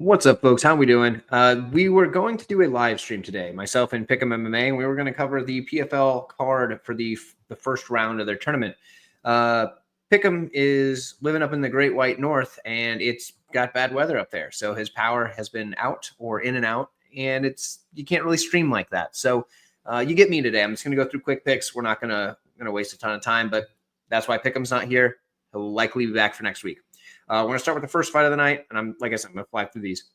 What's up, folks? How we doing? We were going to do a live stream today, myself and Pickem MMA, and we were going to cover the PFL card for the first round of their tournament. Pickem is living up in the Great White North, and it's got bad weather up there, so his power has been out or in and out, and you can't really stream like that. So you get me today. I'm just going to go through quick picks. We're not going to waste a ton of time, but that's why Pickem's not here. He'll likely be back for next week. We're going to start with the first fight of the night, and like I said, I'm going to fly through these.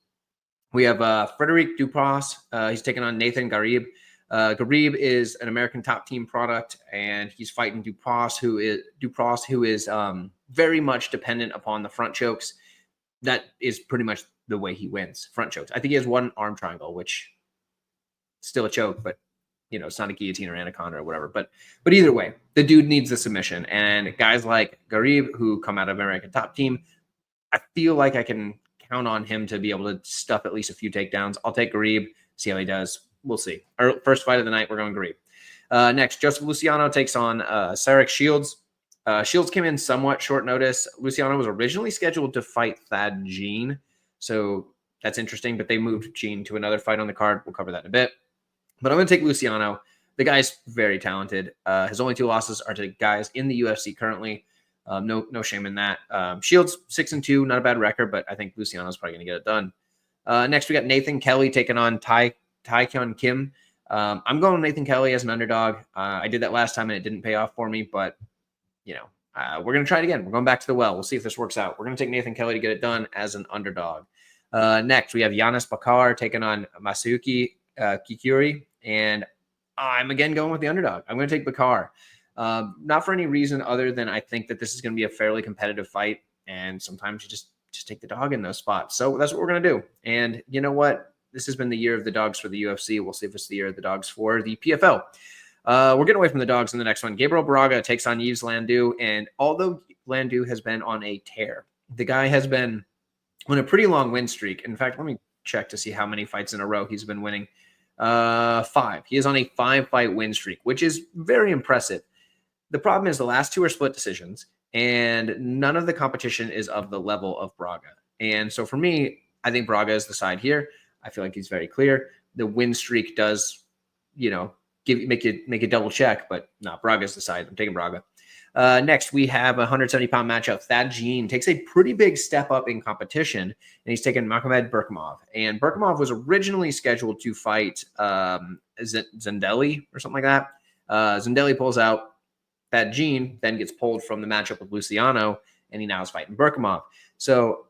We have Frederic Dupas. He's taking on Nathan Garib. Garib is an American top team product, and he's fighting Dupas, who is very much dependent upon the front chokes. That is pretty much the way he wins, front chokes. I think he has one arm triangle, which is still a choke, but it's not a guillotine or anaconda or whatever. But either way, the dude needs the submission, and guys like Garib, who come out of American top team, I feel like I can count on him to be able to stuff at least a few takedowns. I'll take Garib, see how he does. We'll see. Our first fight of the night, we're going Garib. Next, Joseph Luciano takes on Sarek Shields. Shields came in somewhat short notice. Luciano was originally scheduled to fight Thad Jean, so that's interesting, but they moved Jean to another fight on the card. We'll cover that in a bit. But I'm going to take Luciano. The guy's very talented. His only two losses are to guys in the UFC currently. No shame in that. Shields 6-2, not a bad record, but I think Luciano's probably going to get it done. Next, we got Nathan Kelly taking on Taekyun Kim. I'm going Nathan Kelly as an underdog. I did that last time and it didn't pay off for me, but we're going to try it again. We're going back to the well. We'll see if this works out. We're going to take Nathan Kelly to get it done as an underdog. Next, we have Yanis Bakar taking on Masayuki Kikuri, and I'm again going with the underdog. I'm going to take Bakar. Not for any reason other than I think that this is going to be a fairly competitive fight, and sometimes you just take the dog in those spots. So that's what we're going to do. And you know what? This has been the year of the dogs for the UFC. We'll see if it's the year of the dogs for the PFL. We're getting away from the dogs in the next one. Gabriel Braga takes on Yves Landau, and although Landau has been on a tear, the guy has been on a pretty long win streak. In fact, let me check to see how many fights in a row he's been winning. 5. He is on a 5-fight win streak, which is very impressive. The problem is the last two are split decisions, and none of the competition is of the level of Braga. And so for me, I think Braga is the side here. I feel like he's very clear. The win streak does, make you double check, but no, Braga's the side. I'm taking Braga. Next, we have a 170-pound matchup. Thad Jean takes a pretty big step up in competition, and he's taken Magomed Berkimov. And Berkimov was originally scheduled to fight Zendelli or something like that. Zendelli pulls out. Thad Jean then gets pulled from the matchup with Luciano, and he now is fighting Berkimov. So,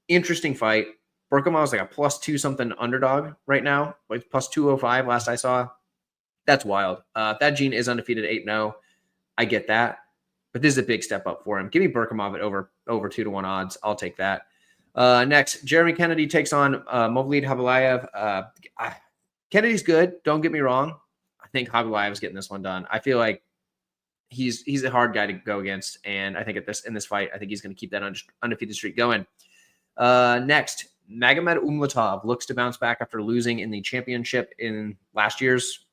interesting fight. Berkimov is like a +2 something underdog right now, like +205 last I saw. That's wild. Thad Jean is undefeated 8-0. I get that, but this is a big step up for him. Give me Berkimov at over 2-1 odds. I'll take that. Next, Jeremy Kennedy takes on Movlid Habalayev. Kennedy's good. Don't get me wrong. I think Habalayev is getting this one done. I feel like he's a hard guy to go against, and I think in this fight, I think he's going to keep that undefeated streak going. Next, Magomed Umlatov looks to bounce back after losing in the championship in last year's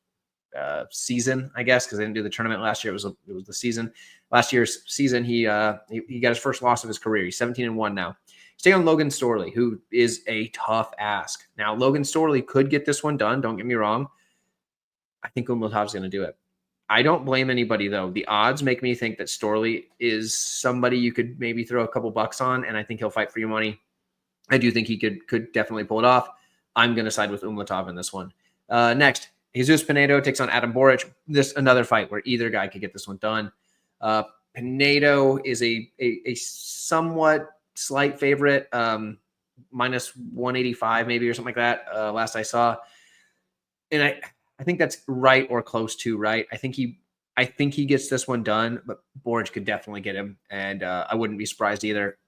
season, I guess, because they didn't do the tournament last year. It was the season. Last year's season, he got his first loss of his career. He's 17-1 now. He's taking on Logan Storley, who is a tough ask. Now, Logan Storley could get this one done. Don't get me wrong. I think Umlatov's going to do it. I don't blame anybody, though. The odds make me think that Storley is somebody you could maybe throw a couple bucks on, and I think he'll fight for your money. I do think he could definitely pull it off. I'm going to side with Umlatov in this one. Next, Jesus Pinedo takes on Adam Boric. This another fight where either guy could get this one done. Pinedo is a somewhat slight favorite, -185 maybe or something like that. Last I saw, and I think that's right or close to right. I think he gets this one done, but Boric could definitely get him, and I wouldn't be surprised either.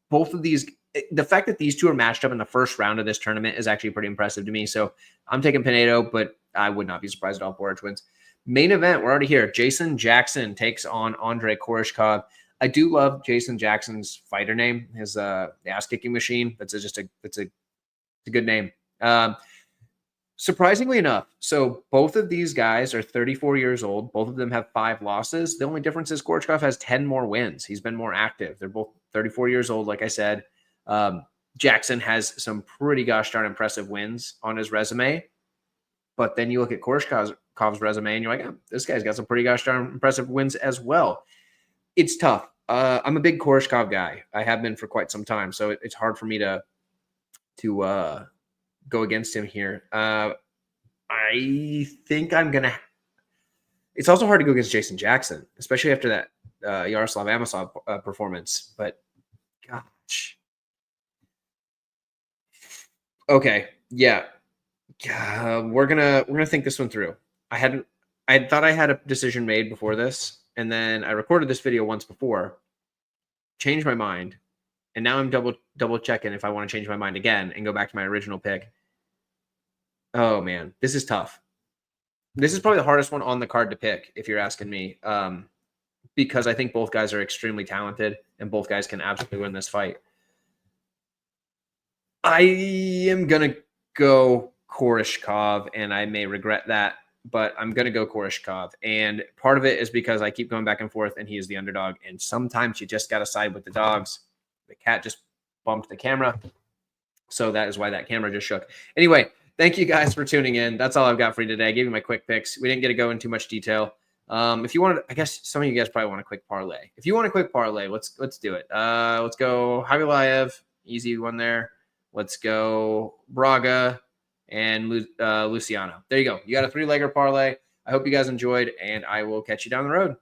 Both of these, the fact that these two are matched up in the first round of this tournament is actually pretty impressive to me. So I'm taking Pinedo, but I would not be surprised at all if Boric wins. Main event, we're already here. Jason Jackson takes on Andrei Koreshkov. I do love Jason Jackson's fighter name, his ass-kicking machine. It's a good name. Surprisingly enough, so both of these guys are 34 years old. Both of them have 5 losses. The only difference is Koreshkov has 10 more wins. He's been more active. They're both 34 years old, like I said. Jackson has some pretty gosh darn impressive wins on his resume. But then you look at Koreshkov's resume and you're like, oh, this guy's got some pretty gosh darn impressive wins as well. It's tough. I'm a big Koreshkov guy. I have been for quite some time. So it's hard for me to go against him here. I think I'm going to. It's also hard to go against Jason Jackson, especially after that Yaroslav Amosov performance. But gosh. Okay. Yeah. We're gonna think this one through. I thought I had a decision made before this, and then I recorded this video once before, changed my mind, and now I'm double checking if I want to change my mind again and go back to my original pick. Oh man, this is tough. This is probably the hardest one on the card to pick, if you're asking me, because I think both guys are extremely talented and both guys can absolutely win this fight. I am gonna go Koreshkov, and I may regret that, but I'm going to go Koreshkov. And part of it is because I keep going back and forth, and he is the underdog. And sometimes you just got to side with the dogs. The cat just bumped the camera. So that is why that camera just shook. Anyway, thank you guys for tuning in. That's all I've got for you today. I gave you my quick picks. We didn't get to go into much detail. If you want, I guess some of you guys probably want a quick parlay. If you want a quick parlay, let's do it. Let's go Khabibulov, easy one there. Let's go Braga and Luciano. There you go. You got a 3-legger parlay. I hope you guys enjoyed, and I will catch you down the road.